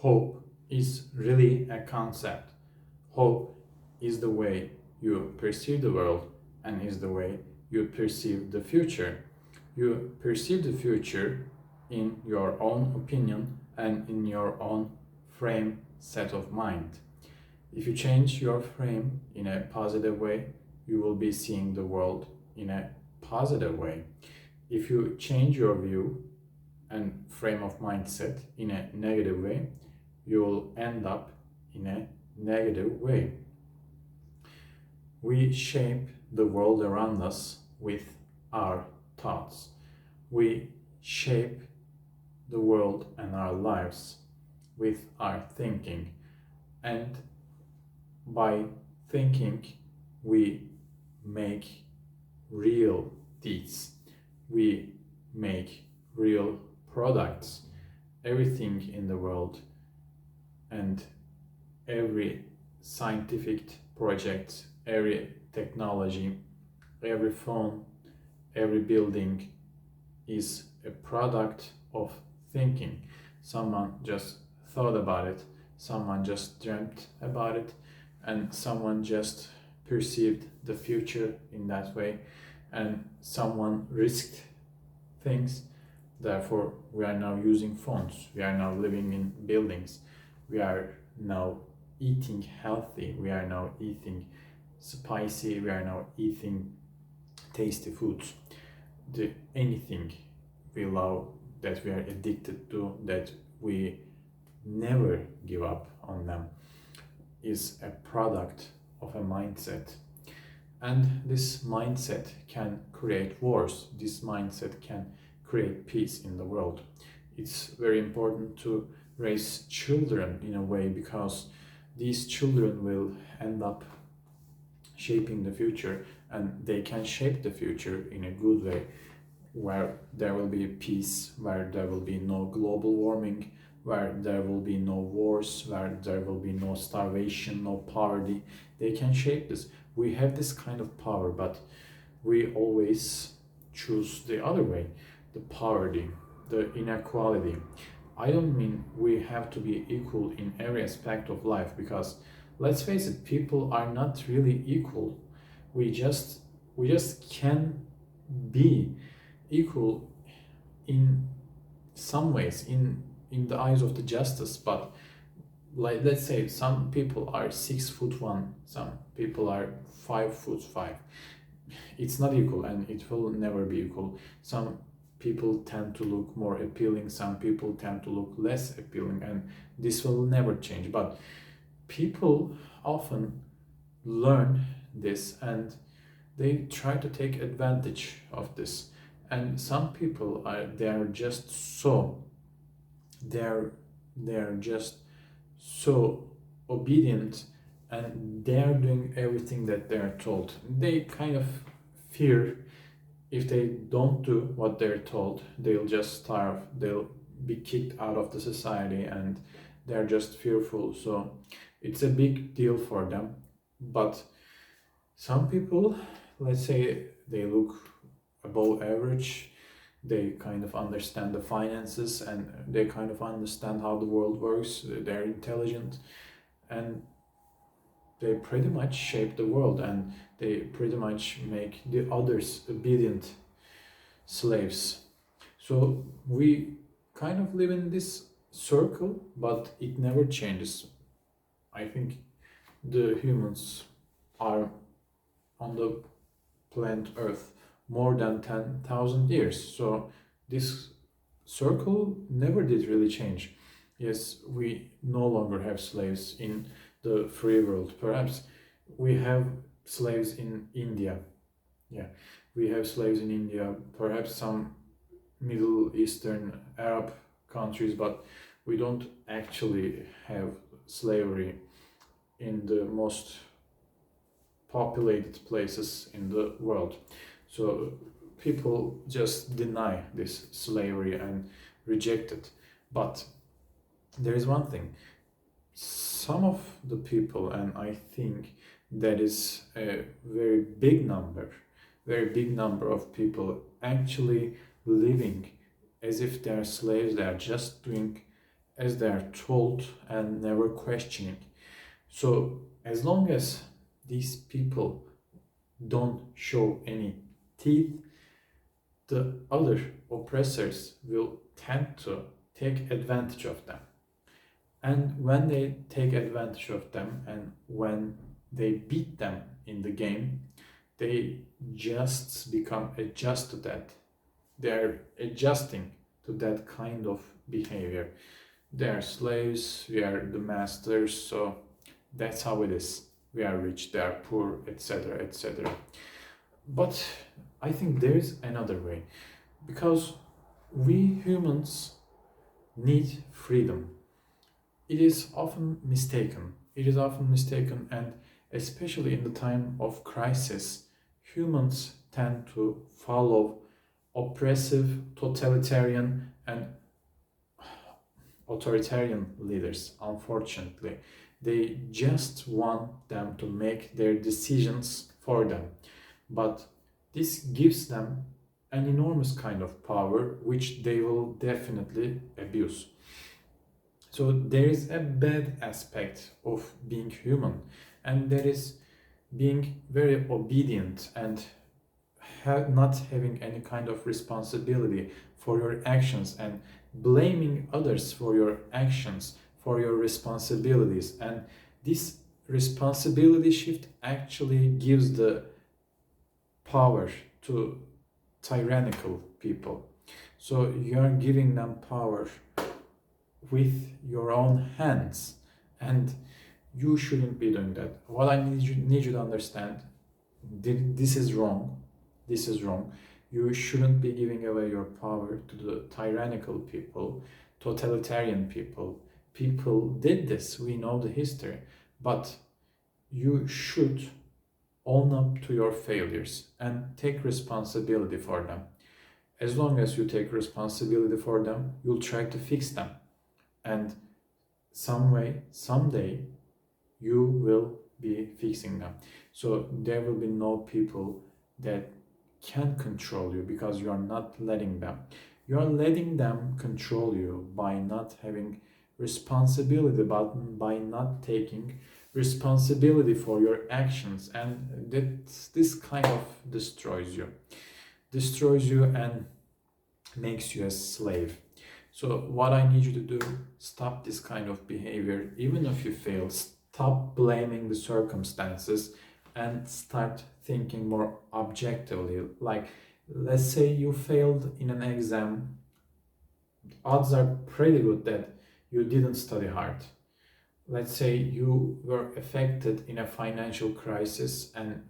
Hope is really a concept. Hope is the way you perceive the world and is the way you perceive the future. You perceive the future in your own opinion and in your own frame set of mind. If you change your frame in a positive way, you will be seeing the world in a positive way. If you change your view and frame of mindset in a negative way, you will end up in a negative way. We shape the world around us with our thoughts. We shape the world and our lives with our thinking. And by thinking, we make real deeds. We make real products. Everything in the world and every scientific project, every technology, every phone, every building is a product of thinking. Someone just thought about it, someone just dreamt about it, and someone just perceived the future in that way, and someone risked things. Therefore, we are now using phones, we are now living in buildings, we are now eating healthy, we are now eating spicy, we are now eating tasty foods. Anything we love, that we are addicted to, that we never give up on them, is a product of a mindset. And this mindset can create wars, this mindset can create peace in the world. It's very important to raise children in a way, because these children will end up shaping the future, and they can shape the future in a good way, where there will be peace, where there will be no global warming, where there will be no wars, where there will be no starvation, no poverty. They can shape this. We have this kind of power, but we always choose the other way, the poverty, the inequality. I don't mean we have to be equal in every aspect of life, because let's face it, people are not really equal. We just can be equal in some ways in the eyes of the justice, but like, let's say some people are 6'1", some people are 5'5". It's not equal, and it will never be equal. Some people tend to look more appealing, some people tend to look less appealing, and this will never change. But people often learn this, and they try to take advantage of this. And some people they're just so obedient, and they're doing everything that they're told. They kind of fear, if they don't do what they're told, they'll just starve, they'll be kicked out of the society, and they're just fearful. So it's a big deal for them. But some people, let's say, they look above average, they kind of understand the finances, and they kind of understand how the world works, they're intelligent, and they pretty much shape the world, and they pretty much make the others obedient slaves. So we kind of live in this circle, but it never changes. I think the humans are on the planet Earth more than 10,000 years. So this circle never did really change. Yes, we no longer have slaves in the free world. Perhaps we have slaves in India. Yeah, we have slaves in India, perhaps some Middle Eastern Arab countries, but we don't actually have slavery in the most populated places in the world. So people just deny this slavery and reject it. But there is one thing, some of the people, and I think that is a very big number of people actually living as if they're slaves. They are just doing as they are told and never questioning. So as long as these people don't show any teeth, the other oppressors will tend to take advantage of them. And when they take advantage of them and when they beat them in the game, they just become adjusted to that. They're adjusting to that kind of behavior. They are slaves, we are the masters, so that's how it is. We are rich, they are poor, etc., etc. But I think there's another way because we humans need freedom. It is often mistaken. It is often mistaken, and especially in the time of crisis, humans tend to follow oppressive, totalitarian, and authoritarian leaders, unfortunately. They just want them to make their decisions for them. But this gives them an enormous kind of power which they will definitely abuse. So there is a bad aspect of being human, and there is being very obedient and not having any kind of responsibility for your actions and blaming others for your actions, for your responsibilities. And this responsibility shift actually gives the power to tyrannical people. So you are giving them power with your own hands, and you shouldn't be doing that. What I need you to understand, this is wrong. This is wrong. You shouldn't be giving away your power to the tyrannical people, totalitarian people. People did this, we know the history, but you should own up to your failures and take responsibility for them. As long as you take responsibility for them, you'll try to fix them. And some way, someday, you will be fixing them. So there will be no people that can control you because you are not letting them. You are letting them control you by not having responsibility, but by not taking responsibility for your actions, and this kind of destroys you and makes you a slave. So what I need you to do, stop this kind of behavior. Even if you fail, stop blaming the circumstances and start thinking more objectively. Like, let's say you failed in an exam, odds are pretty good that you didn't study hard. Let's say you were affected in a financial crisis and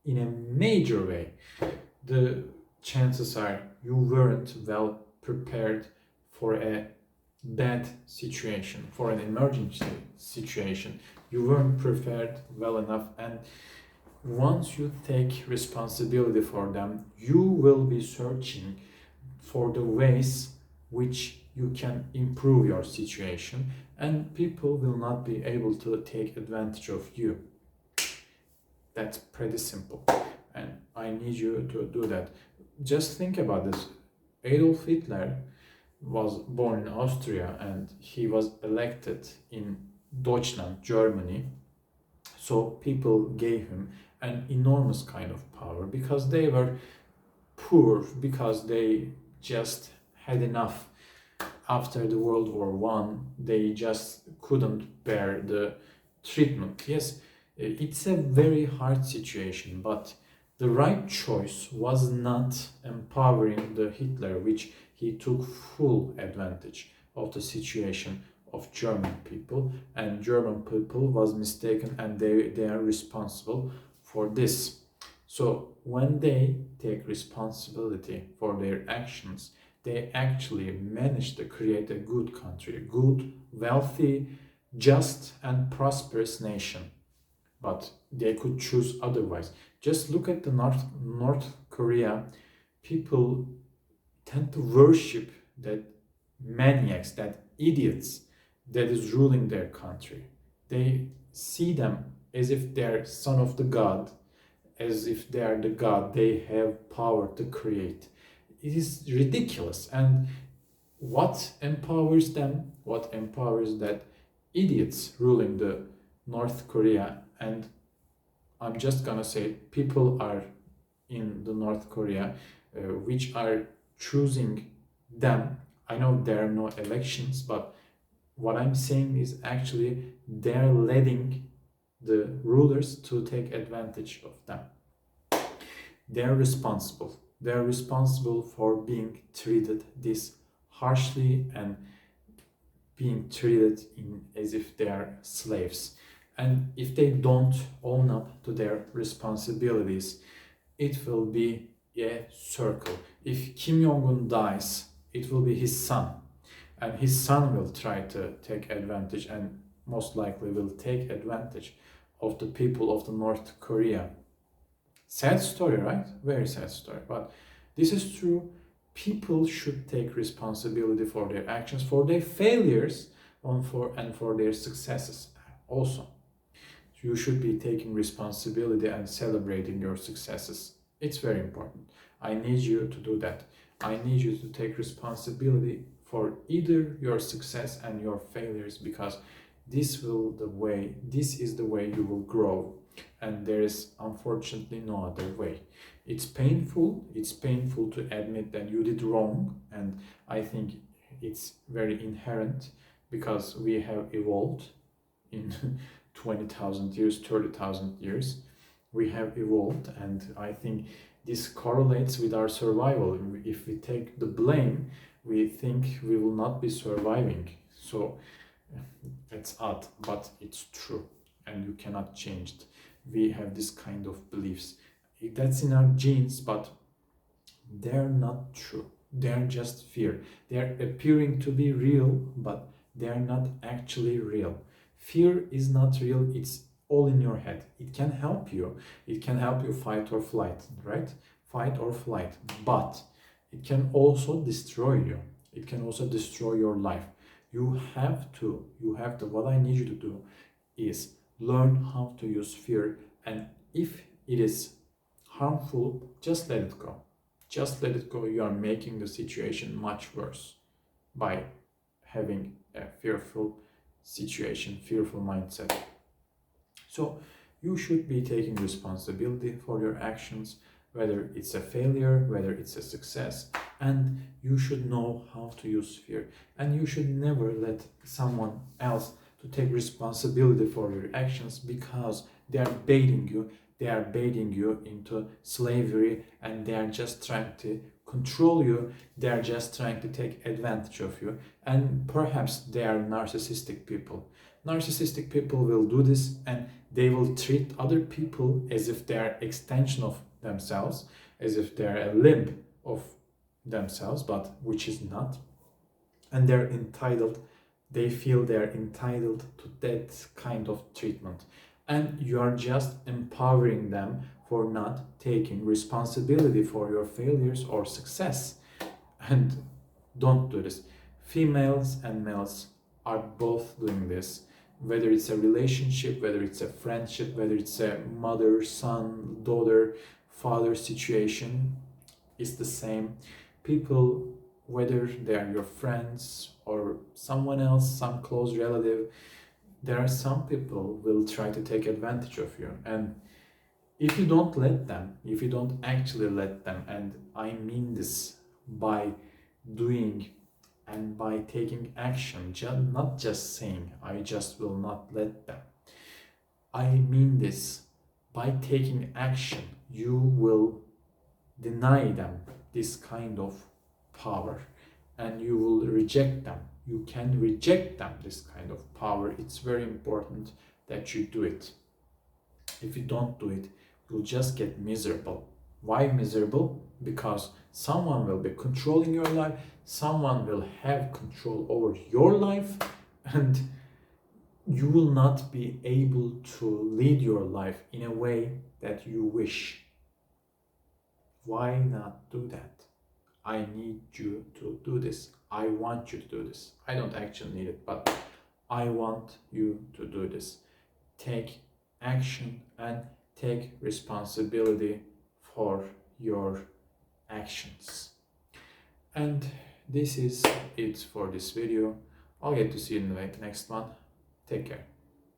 in a major way, the chances are you weren't well prepared for a bad situation, for an emergency situation. You weren't prepared well enough, and once you take responsibility for them, you will be searching for the ways which you can improve your situation, and people will not be able to take advantage of you. That's pretty simple, and I need you to do that. Just think about this. Adolf Hitler was born in Austria and he was elected in Deutschland, Germany. So people gave him an enormous kind of power because they were poor, because they just had enough after the World War One. They just couldn't bear the treatment. Yes, it's a very hard situation, but the right choice was not empowering the Hitler, which he took full advantage of the situation of German people, and German people was mistaken, and they are responsible for this. So when they take responsibility for their actions, they actually manage to create a good country, a good, wealthy, just and prosperous nation. But they could choose otherwise. Just look at the North Korea. People tend to worship that maniacs, that idiots that is ruling their country. They see them as if they're son of the god, as if they are the god, they have power to create. It is ridiculous, and What empowers them? What empowers that idiots ruling the North Korea? And I'm just gonna say people are in the North Korea which are choosing them. I know there are no elections, but what I'm saying is actually they're letting the rulers to take advantage of them. They're responsible. They're responsible for being treated this harshly and being treated as if they are slaves. And if they don't own up to their responsibilities, it will be a circle. If Kim Jong-un dies, it will be his son. And his son will try to take advantage and most likely will take advantage of the people of the North Korea. Sad story, right? Very sad story. But this is true. People should take responsibility for their actions, for their failures, and for their successes also. You should be taking responsibility and celebrating your successes. It's very important. I need you to do that. I need you to take responsibility for either your success and your failures, because this is the way you will grow, and there is unfortunately no other way. It's painful to admit that you did wrong, and I think it's very inherent because we have evolved in 20,000 years, 30,000 years. We have evolved, and I think this correlates with our survival. If we take the blame, we think we will not be surviving. So it's odd, but it's true, and you cannot change it. We have this kind of beliefs. That's in our genes, but they're not true. They're just fear. They're appearing to be real, but they're not actually real. Fear is not real. It's all in your head. It can help you. It can help you fight or flight, right? Fight or flight. But it can also destroy you. It can also destroy your life. What I need you to do is learn how to use fear, and if it is harmful, just let it go. Just let it go. You are making the situation much worse by having a fearful situation, fearful mindset. So you should be taking responsibility for your actions, whether it's a failure, whether it's a success, and you should know how to use fear. And you should never let someone else to take responsibility for your actions, because they are baiting you. They are baiting you into slavery, and they are just trying to control you. They are just trying to take advantage of you. And perhaps they are narcissistic people. Narcissistic people will do this, and they will treat other people as if they are extension of themselves, as if they are a limb of themselves, but which is not. And they're entitled. They feel they're entitled to that kind of treatment. And you are just empowering them for not taking responsibility for your failures or success. And don't do this. Females and males are both doing this. Whether it's a relationship, whether it's a friendship, whether it's a mother, son, daughter, father situation, is the same. People, whether they are your friends or someone else, some close relative, there are some people will try to take advantage of you. And if you don't let them, if you don't actually let them, and I mean this by doing and by taking action, not just saying, I just will not let them. I mean this by taking action, you will deny them this kind of power, and you will reject them. You can reject them this kind of power. It's very important that you do it. If you don't do it, you'll just get miserable. Why miserable? Because someone will be controlling your life, someone will have control over your life, and you will not be able to lead your life in a way that you wish. Why not do that? I need you to do this. I want you to do this. I don't actually need it, but I want you to do this. Take action and take responsibility for your actions. And this is it for this video. I'll get to see you in the next one. Take care.